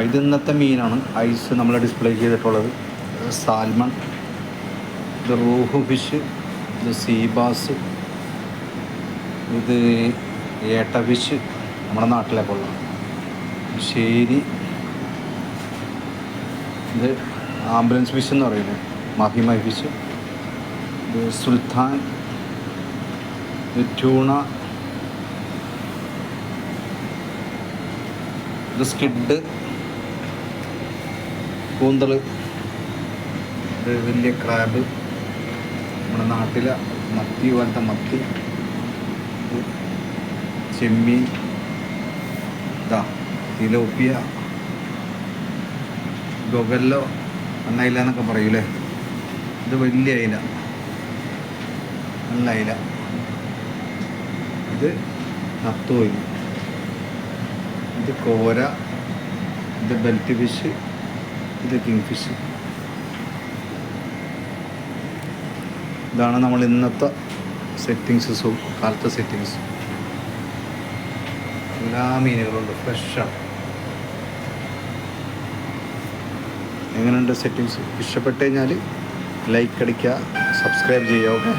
ഇത് ഇന്നത്തെ മീനാണ് ഐസ് നമ്മൾ ഡിസ്പ്ലേ ചെയ്തിട്ടുള്ളത്. സാൽമൺ, ഇത് റൂഹ് ഫിഷ്, ഇത് സീബാസ്, ഇത് ഏട്ട ഫിഷ് നമ്മുടെ നാട്ടിലൊക്കെ ഉള്ള ശേരി, ഇത് ആംബുലൻസ് ഫിഷ് എന്ന് പറയുന്നത് മാഹിമ ഫിഷ്, ഇത് സുൽത്താൻ, ഇത് ട്യൂണ, ഇത് സ്കിഡ്, കൂന്തൾ, ഇത് വലിയ ക്രാബ് നമ്മുടെ നാട്ടിലെ മത്തി പോലത്തെ മത്തി, ചെമ്മീൻ, ഇതാ തിലോപ്പിയ, ഗൊഗല്ലോ എണ്ണയില എന്നൊക്കെ പറയൂലേ. ഇത് വലിയ അയില, നല്ല അയില. ഇത് നത്തോലി, ഇത് കോര, ഇത് ബെൽറ്റ് ഫിഷ്, ഇത് കിങ് ഫിഷ്. ഇതാണ് നമ്മൾ ഇന്നത്തെ സെറ്റിങ്സ്, കാലത്തെ സെറ്റിങ്സ്. എല്ലാ മീനുകളുണ്ട്, ഫ്രഷാണ്. എങ്ങനെയുണ്ട് സെറ്റിങ്സ്? ഇഷ്ടപ്പെട്ട് കഴിഞ്ഞാൽ ലൈക്ക് അടിക്കുക, സബ്സ്ക്രൈബ് ചെയ്യുക. ഓക്കെ.